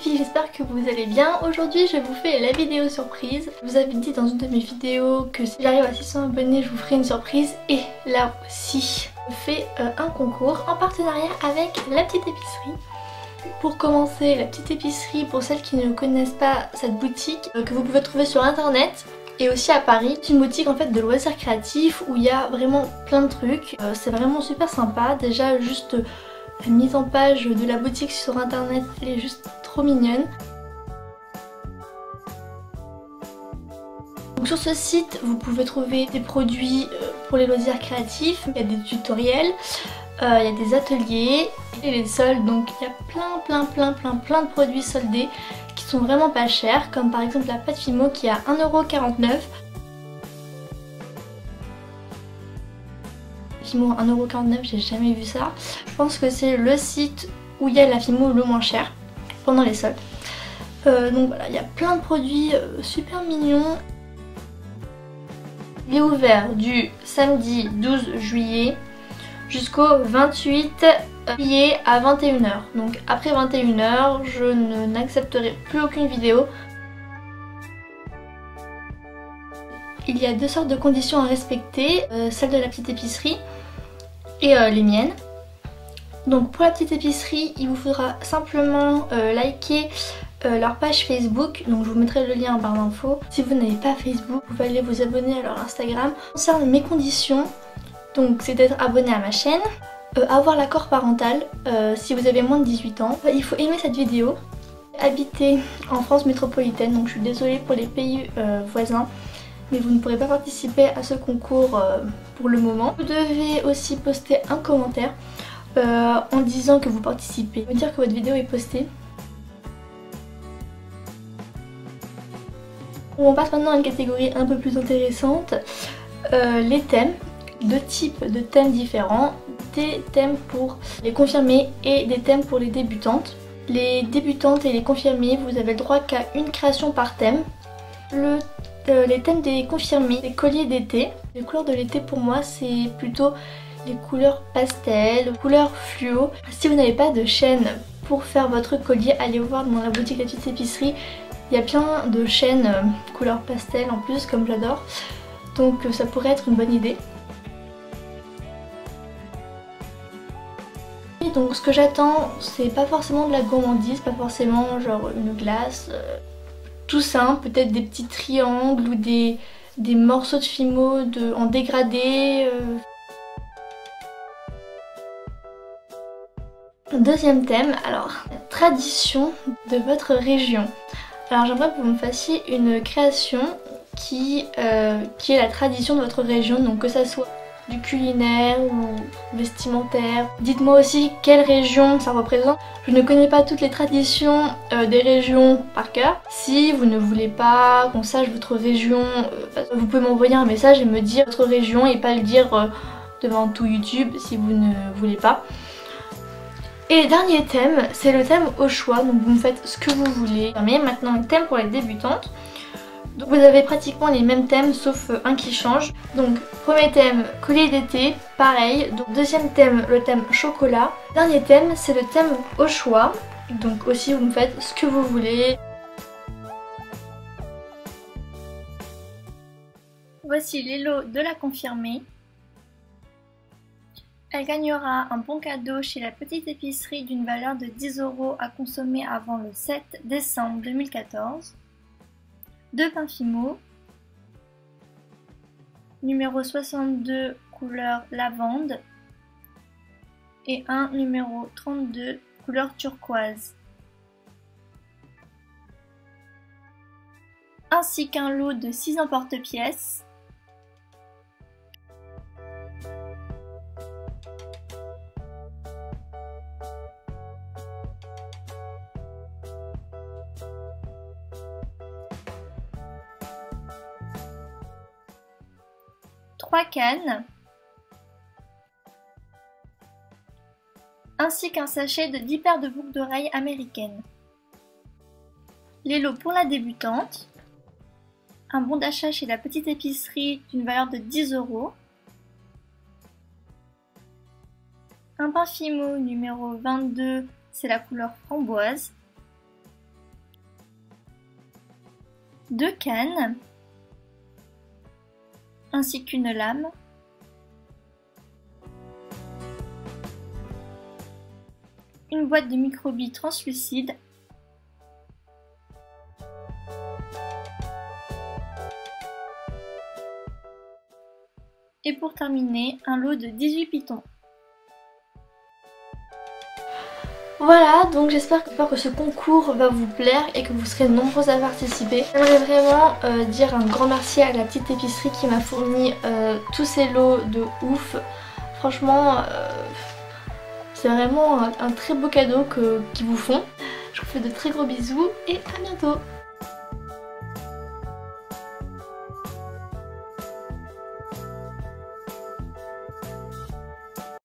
filles, j'espère que vous allez bien. Aujourd'hui je vous fais la vidéo surprise. Je vous avais dit dans une de mes vidéos que si j'arrive à 600 abonnés je vous ferai une surprise. Et là aussi je fais un concours en partenariat avec La Petite Épicerie. Pour commencer, La Petite Épicerie, pour celles qui ne connaissent pas cette boutique que vous pouvez trouver sur internet et aussi à Paris, c'est une boutique en fait de loisirs créatifs où il y a vraiment plein de trucs. C'est vraiment super sympa. Déjà juste la mise en page de la boutique sur internet, elle est juste trop mignonne. Donc sur ce site, vous pouvez trouver des produits pour les loisirs créatifs, il y a des tutoriels, il y a des ateliers et les soldes. Donc il y a plein de produits soldés qui sont vraiment pas chers, comme par exemple la pâte Fimo qui est à 1,49 €. Fimo 1,49 €, j'ai jamais vu ça. Je pense que c'est le site où il y a la Fimo le moins cher pendant les soldes. Donc voilà, il y a plein de produits super mignons. Il est ouvert du samedi 12 juillet jusqu'au 28 juillet à 21 h. Donc après 21 h, je n'accepterai plus aucune vidéo. Il y a deux sortes de conditions à respecter, celle de La Petite Épicerie et les miennes. Donc pour La Petite Épicerie, il vous faudra simplement liker leur page Facebook, donc je vous mettrai le lien en barre d'infos. Si vous n'avez pas Facebook, vous pouvez aller vous abonner à leur Instagram. Concernant mes conditions, donc c'est d'être abonné à ma chaîne, avoir l'accord parental si vous avez moins de 18 ans. Il faut aimer cette vidéo, habiter en France métropolitaine, donc je suis désolée pour les pays voisins, mais vous ne pourrez pas participer à ce concours pour le moment. Vous devez aussi poster un commentaire en disant que vous participez, me dire que votre vidéo est postée. On passe maintenant à une catégorie un peu plus intéressante, les thèmes. Deux types de thèmes différents, des thèmes pour les confirmés et des thèmes pour les débutantes. Les débutantes et les confirmés, vous avez le droit qu'à une création par thème. Les thèmes des confirmés, les colliers d'été. Les couleurs de l'été pour moi c'est plutôt les couleurs pastel, couleurs fluo. Si vous n'avez pas de chaîne pour faire votre collier, allez voir dans la boutique La Petite Épicerie. Il y a plein de chaînes couleurs pastel en plus, comme j'adore. Donc ça pourrait être une bonne idée. Et donc ce que j'attends, c'est pas forcément de la gourmandise, pas forcément genre une glace, tout simple, peut-être des petits triangles ou des morceaux de Fimo en dégradé. Deuxième thème, alors, la tradition de votre région. Alors j'aimerais que vous me fassiez une création qui est la tradition de votre région, donc que ça soit du culinaire ou vestimentaire. Dites-moi aussi quelle région ça représente. Je ne connais pas toutes les traditions des régions par cœur. Si vous ne voulez pas qu'on sache votre région, vous pouvez m'envoyer un message et me dire votre région et pas le dire devant tout YouTube si vous ne voulez pas. Et le dernier thème, c'est le thème au choix, donc vous me faites ce que vous voulez. Mais maintenant le thème pour les débutantes. Donc vous avez pratiquement les mêmes thèmes sauf un qui change. Donc premier thème, collier d'été, pareil. Donc deuxième thème, le thème chocolat. Dernier thème, c'est le thème au choix. Donc aussi vous me faites ce que vous voulez. Voici les lots de la confirmée. Elle gagnera un bon cadeau chez La Petite Épicerie d'une valeur de 10 € à consommer avant le 7 décembre 2014. 2 pains Fimo, numéro 62 couleur lavande et un numéro 32 couleur turquoise, ainsi qu'un lot de 6 emporte-pièces. Trois cannes, ainsi qu'un sachet de 10 paires de boucles d'oreilles américaines. Les lots pour la débutante, un bon d'achat chez La Petite Épicerie d'une valeur de 10 €, un pain Fimo numéro 22, c'est la couleur framboise, 2 cannes, ainsi qu'une lame, une boîte de microbilles translucide, et pour terminer, un lot de 18 pitons. Voilà, donc j'espère que ce concours va vous plaire et que vous serez nombreuses à participer. J'aimerais vraiment dire un grand merci à la petite épicerie qui m'a fourni tous ces lots de ouf. Franchement, c'est vraiment un très beau cadeau qu'ils vous font. Je vous fais de très gros bisous et à bientôt.